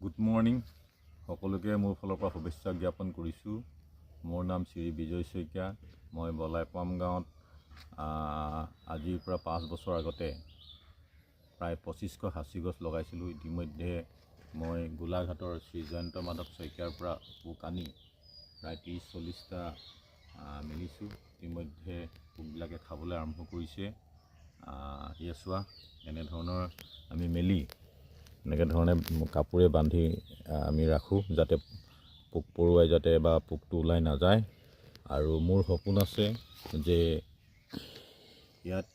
Good morning সকলোকে মোৰ ফালৰ পৰা শুভেচ্ছা জ্ঞাপন কৰিছোঁ। মোৰ নাম শ্ৰী বিজয় শইকীয়া। মই বলাইপাম গাঁৱত আজিৰ পৰা 5 বছৰ আগতে প্ৰায় 25শ সাঁচি গছ লগাইছিলোঁ। ইতিমধ্যে মই গোলাঘাটৰ শ্ৰী জয়ন্ত মাধৱ শইকীয়াৰ পৰা পোক আনি প্ৰায় 30-40টা মেলিছোঁ। ইতিমধ্যে পোকবিলাকে খাবলৈ আৰম্ভ কৰিছে। এয়া চোৱা, এনেধৰণৰ আমি মেলি এনেকৈ ধৰণে কাপোৰে বান্ধি আমি ৰাখোঁ যাতে পোক পৰুৱাই যাতে বা পোকটো ওলাই নাযায়। আৰু মোৰ সপোন আছে যে ইয়াত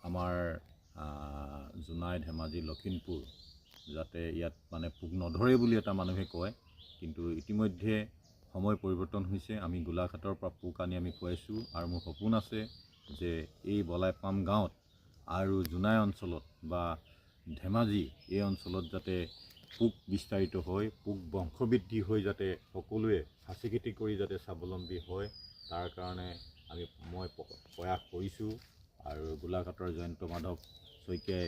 আমাৰ জোনাই, ধেমাজি, লখিমপুৰ যাতে ইয়াত মানে পোক নধৰে বুলি এটা মানুহে কয়, কিন্তু ইতিমধ্যে সময় পৰিৱৰ্তন হৈছে। আমি গোলাঘাটৰ পৰা পোক আনি আমি খুৱাইছোঁ আৰু মোৰ সপোন আছে যে এই বলাইপাম গাঁৱত আৰু জোনাই অঞ্চলত বা ধেমাজি এই অঞ্চলত যাতে পোক বিস্তাৰিত হৈ পোক বংশবৃদ্ধি হৈ যাতে সকলোৱে সাঁচি খেতি কৰি যাতে স্বাৱলম্বী হয়, তাৰ কাৰণে মই প্ৰয়াস কৰিছোঁ। আৰু গোলাঘাটৰ জয়ন্ত মাধৱ শইকীয়াই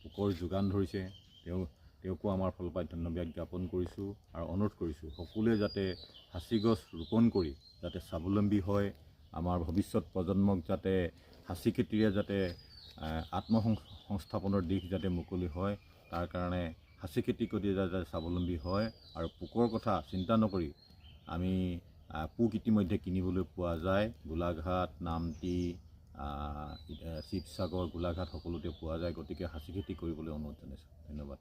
পোকৰ যোগান ধৰিছে, তেওঁকো আমাৰ ফালৰ পৰা ধন্যবাদ জ্ঞাপন কৰিছোঁ আৰু অনুৰোধ কৰিছোঁ সকলোৱে যাতে সাঁচি গছ ৰোপণ কৰি যাতে স্বাৱলম্বী হয়, আমাৰ ভৱিষ্যত প্ৰজন্মক যাতে সাঁচি খেতিৰে যাতে আত্মসংস্থাপনৰ দিশ যাতে মুকলি হয়, তাৰ কাৰণে সাঁচি খেতি কৰি যাতে স্বাৱলম্বী হয়। আৰু পোকৰ কথা চিন্তা নকৰি আমি পোক ইতিমধ্যে কিনিবলৈ পোৱা যায়। গোলাঘাট, নামটি, শিৱসাগৰ, গোলাঘাট সকলোতে পোৱা যায়। গতিকে সাঁচি খেতি কৰিবলৈ অনুৰোধ জনাইছোঁ। ধন্যবাদ।